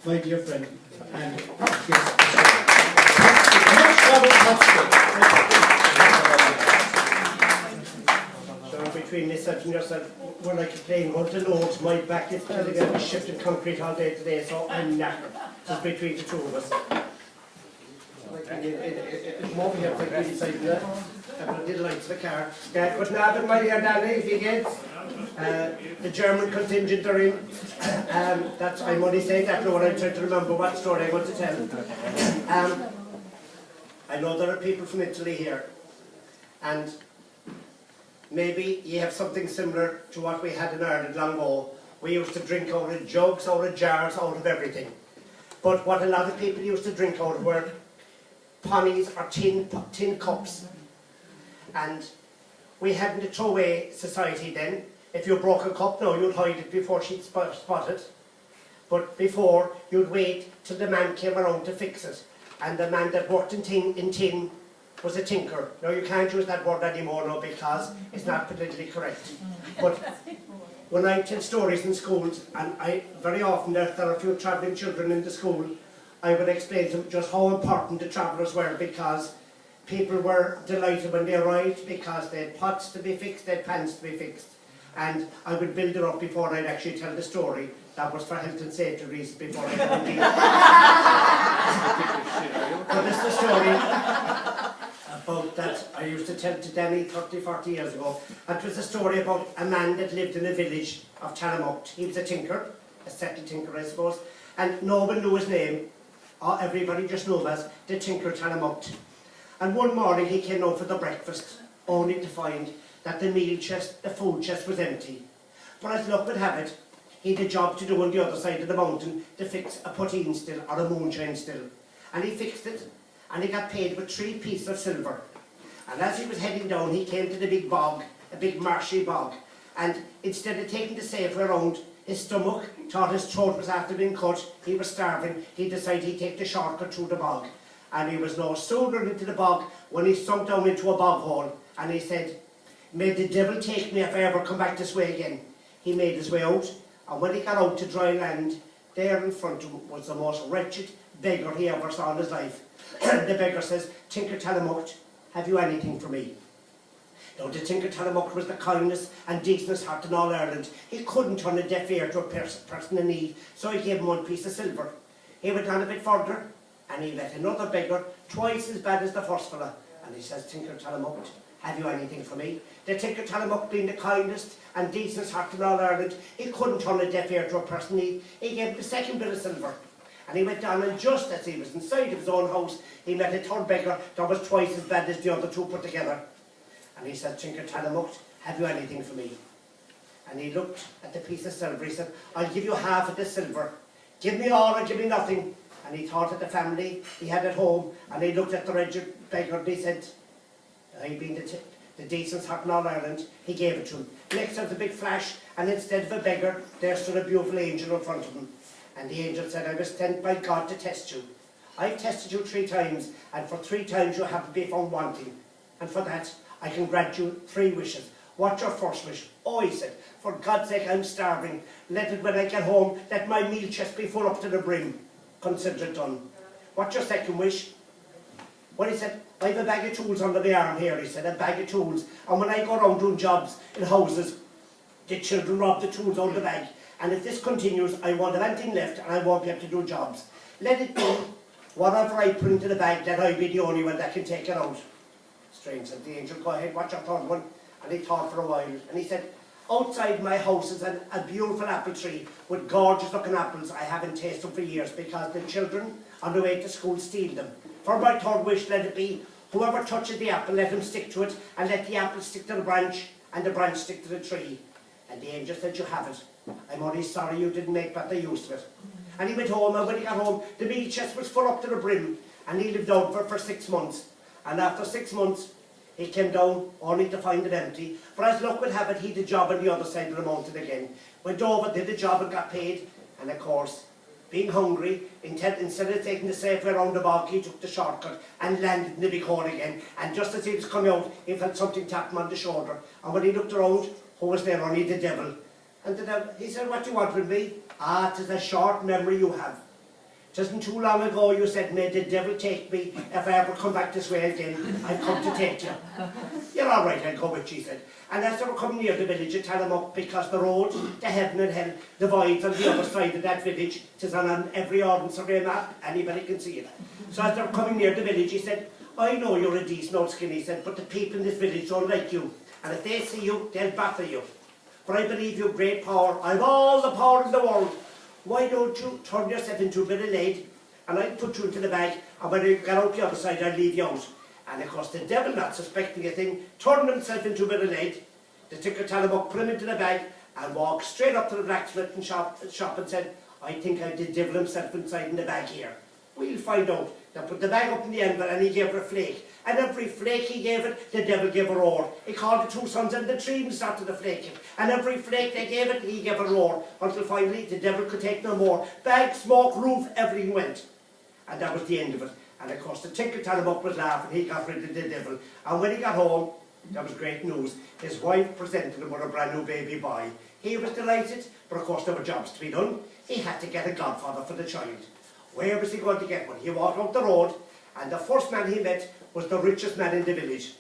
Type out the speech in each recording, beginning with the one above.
my dear friend, and so between myself and yourself, we're like playing hold the loads. My back is telling me I'm shifting concrete all day today, so I'm knackered. Just between the two of us. It's more here, like really exciting there. I've got little lights in the car. But now that my dear Danny, if you get the German contingent are in. That's, I'm only saying that now when I'm trying to remember what story I want to tell. I know there are people from Italy here, and maybe you have something similar to what we had in Ireland long ago. We used to drink out of jugs, out of jars, out of everything. But what a lot of people used to drink out of were ponnies or tin cups. And we hadn't a throwaway society then. If you broke a cup now, you'd hide it before she'd spot it. But before, you'd wait till the man came around to fix it. And the man that worked in tin was a tinker. Now you can't use that word anymore now because it's not politically correct. But when I tell stories in schools, and very often there are a few travelling children in the school, I would explain to them just how important the travellers were, because people were delighted when they arrived because they had pots to be fixed, they had pans to be fixed. And I would build it up before I'd actually tell the story. That was for health and safety reasons before I could leave. But this is the story about that I used to tell to Danny 30, 40 years ago. And it was a story about a man that lived in a village of Talamocht. He was a tinker, a settled tinker I suppose, and no one knew his name. Everybody just knew him as the Tinker Talamocht. And one morning he came out for the breakfast, only to find that the meal chest, the food chest was empty. But as luck would have it, he had a job to do on the other side of the mountain to fix a poteen still or a moonshine still. And he fixed it, and he got paid with 3 pieces of silver. And as he was heading down, he came to the big bog, a big marshy bog. And instead of taking the safe around, his stomach thought his throat was after being cut, he was starving, he decided he'd take the shortcut through the bog. And he was no sooner into the bog when he sunk down into a bog hole, and he said, "May the devil take me if I ever come back this way again." He made his way out, and when he got out to dry land, there in front of him was the most wretched beggar he ever saw in his life. The beggar says, "Tinker Talamocht, have you anything for me?" Now the Tinker Talamocht was the kindest and decentest heart in all Ireland. He couldn't turn a deaf ear to a person in need, so he gave him 1 piece of silver. He went on a bit further, and he met another beggar, twice as bad as the first fella, and he says, "Tinker Talamocht, have you anything for me?" The Tinker Talamocht, being the kindest and decentest heart in all Ireland, he couldn't turn a deaf ear to a person in need. He gave him the second bit of silver. And he went down, and just as he was inside of his own house, he met a third beggar that was twice as bad as the other two put together. And he said, "Tinker Talamocht, have you anything for me?" And he looked at the piece of silver. He said, "I'll give you half of the silver. Give me all or give me nothing." And he thought of the family he had at home, and he looked at the wretched beggar, and he said, "I being the decent heart in all Ireland," he gave it to him. Next there was a big flash, and instead of a beggar, there stood a beautiful angel in front of him. And the angel said, "I was sent by God to test you. I've tested you 3 times, and for 3 times you haven't been found wanting. And for that, I can grant you 3 wishes. What's your first wish?" "Oh," he said, "for God's sake, I'm starving. Let it, when I get home, let my meal chest be full up to the brim. Consider it done." "What's your second wish?" Well, he said, "I've a bag of tools under the arm here," he said, "a bag of tools. And when I go around doing jobs in houses, the children rob the tools out of the bag. And if this continues, I won't have anything left and I won't be able to do jobs. Let it be whatever I put into the bag, that I be the only one that can take it out." "Strange," said the angel. "Go ahead, what's your third one?" And he thought for a while, and he said, "Outside my house is a beautiful apple tree with gorgeous looking apples. I haven't tasted them for years because the children on the way to school steal them. For my third wish, let it be, whoever touches the apple, let him stick to it, and let the apple stick to the branch, and the branch stick to the tree." And the angel said, "You have it. I'm only sorry you didn't make better use of it." And he went home, and when he got home, the meal chest was full up to the brim, and he lived out for 6 months. And after 6 months, he came down only to find it empty. But as luck would have it, he had a job on the other side of the mountain again. Went over, did the job and got paid. And of course, being hungry, instead of taking the safe way around the bog, he took the shortcut and landed in the big hole again. And just as he was coming out, he felt something tap him on the shoulder. And when he looked around, who was there? Only the devil. And the devil, he said, "What do you want with me?" "Ah, 'tis a short memory you have. "It isn't too long ago you said, may the devil take me if I ever come back this way again, I've come to take you." "You're all right, I'll go with you," he said. And as they were coming near the village of Talamuck, because the road to heaven and hell divides on the other side of that village, it is on every ordnance survey map, anybody can see it. So as they were coming near the village, he said, "I know you're a decent old skin," he said, "but the people in this village don't like you, and if they see you, they'll batter you. But I believe you have great power. I've all the power in the world. Why don't you turn yourself into a bit of lead, and I'll put you into the bag, and when you get out the other side, I'll leave you out." And of course the devil, not suspecting a thing, turned himself into a bit of lead. The Tinker Talamuck put him into the bag and walked straight up to the blacksmith and shop and said, "I think I did devil himself inside in the bag here. We'll find out." They put the bag up in the anvil and he gave her a flake. And every flake he gave it, the devil gave a roar. He called the two sons in the tree and started to flake it. And every flake they gave it, he gave a roar. Until finally the devil could take no more. Bag, smoke, roof, everything went. And that was the end of it. And of course the Tinker Talamuck was laughing. He got rid of the devil. And when he got home, that was great news. His wife presented him with a brand new baby boy. He was delighted, but of course there were jobs to be done. He had to get a godfather for the child. Where was he going to get one? He walked out the road, and the first man he met was the richest man in the village.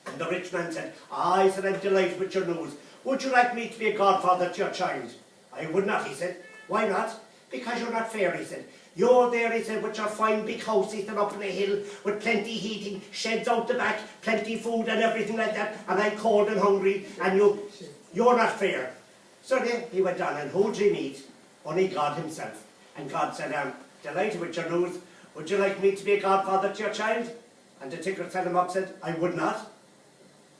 And the rich man said, "Ah," he said, "I'm delighted with your news. Would you like me to be a godfather to your child?" "I would not," he said. "Why not?" "Because you're not fair," he said. "You're there," he said, "with your fine big house sitting up on a hill with plenty heating, sheds out the back, plenty food and everything like that, and I'm cold and hungry, and you're not fair." So then he went on, and who did he meet? Only God himself. And God said, "I'm delighted with your news. Would you like me to be a godfather to your child?" And the Tinker Talamuck said, "I would not."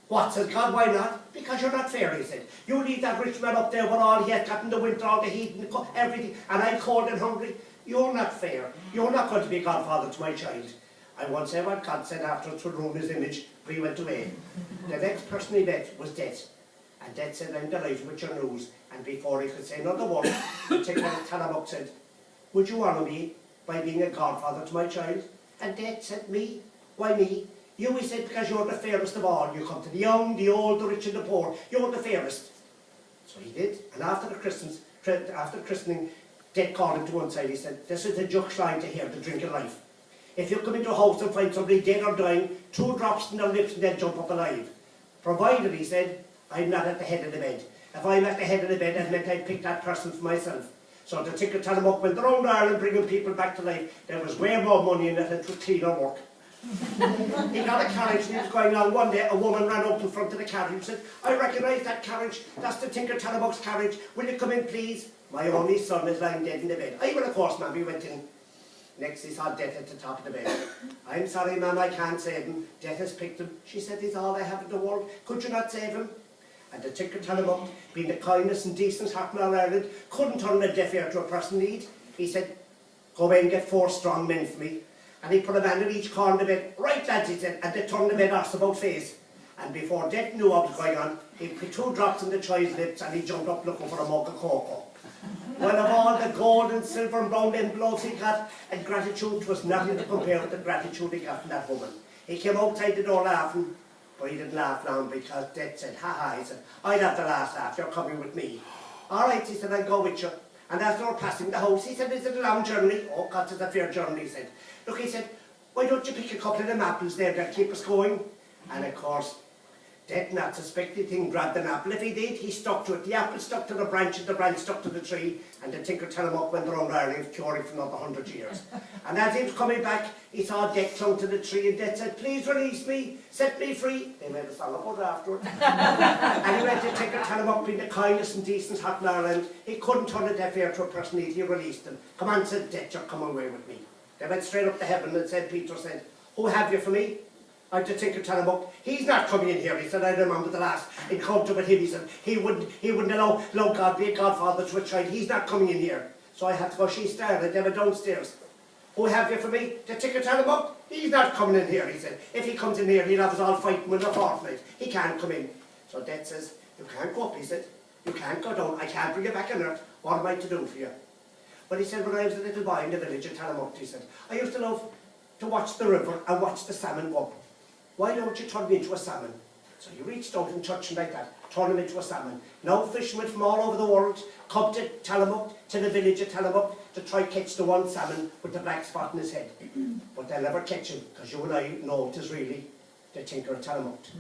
"What?" says God. "Why not?" "Because you're not fair," he said. "You leave that rich man up there with all he has got in the winter, all the heat and everything, and I'm cold and hungry. You're not fair. You're not going to be a godfather to my child." I won't say what God said after to ruin his image, but he went away. The next person he met was Death. And Death said, "I'm delighted with your news." And before he could say another word, the Tinker Talamuck said, "Would you honour me by being a godfather to my child?" And Death said, "Me? Why me?" "You," he said, "because you're the fairest of all. You come to the young, the old, the rich and the poor. You're the fairest." So he did. And after the christening, Death called him to one side. He said, "This is the jug shrine to hear the drink of life. If you come into a house and find somebody dead or dying, 2 drops in their lips and they'll jump up alive. Provided," he said, "I'm not at the head of the bed. If I'm at the head of the bed, that meant I'd pick that person for myself." So the Tinker Talamuck went around Ireland bringing people back to life. There was way more money in it and it was cleaner work. He got a carriage and he was going on. One day a woman ran up in front of the carriage and said, "I recognise that carriage. That's the Tinker Talamuck's carriage. Will you come in, please? My only son is lying dead in the bed." "I will, of course, ma'am." He went in. Next he saw Death at the top of the bed. "I'm sorry, ma'am, I can't save him. Death has picked him." She said, "He's all I have in the world. Could you not save him?" And the Tinker Talamuck, being the kindness and decent heart in all Ireland, couldn't turn a deaf ear to a person in need. He said, "Go away and get 4 strong men for me." And he put a man in each corner of the bed. "Right, lads," he said, and they turned the bed arse about face. And before Death knew what was going on, he put 2 drops in the child's lips and he jumped up looking for a mug of cocoa. Well, of all the gold and silver and brown envelopes he got, and gratitude was nothing to compare with the gratitude he got from that woman. He came outside the door laughing, but he didn't laugh long because Death said, "Ha ha," he said, "I'd have the last laugh, you're coming with me." "All right," he said, "I'll go with you." And as they were passing the house, he said, "Is it a long journey?" "Oh, God, it's a fair journey," he said. "Look," he said, "why don't you pick a couple of them apples there that keep us going?" And of course, Death, not suspecting thing, grabbed an apple. If he did, he stuck to it. The apple stuck to the branch and the branch stuck to the tree, and the Tinker Talamuck went around Ireland curing for another 100 years. And as he was coming back, he saw Death clung to the tree, and Death said, "Please release me, set me free." They made a song about it afterwards. And he went to Tinker Talamuck, being the kindest and decent heart in Ireland. He couldn't turn a deaf ear to a person need. He released him. "Come on," said Death, "you're coming away with me." They went straight up to heaven, and said, Peter said, "Who have you for me?" "I'm the Tinker Talamuck." "He's not coming in here," he said. "I remember the last encounter with him," he said. He wouldn't allow God be a godfather to a child. "He's not coming in here." So I had to go, "She's there," and they were downstairs. "Who have you for me?" "The Tinker Talamuck." "He's not coming in here," he said. "If he comes in here, he'll have us all fighting with a fortnight. He can't come in." So Death says, "You can't go up," he said. "You can't go down. I can't bring you back on earth. What am I to do for you?" But he said, "When I was a little boy in the village of Talamuck," he said, "I used to love to watch the river and watch the salmon go up. Why don't you turn me into a salmon?" So he reached out and touched him like that, turned him into a salmon. Now fishermen from all over the world come to Talamuck, to the village of Talamuck, to try catch the one salmon with the black spot in his head. But they'll never catch him, because you and I know it is really the tinker of Talamocht.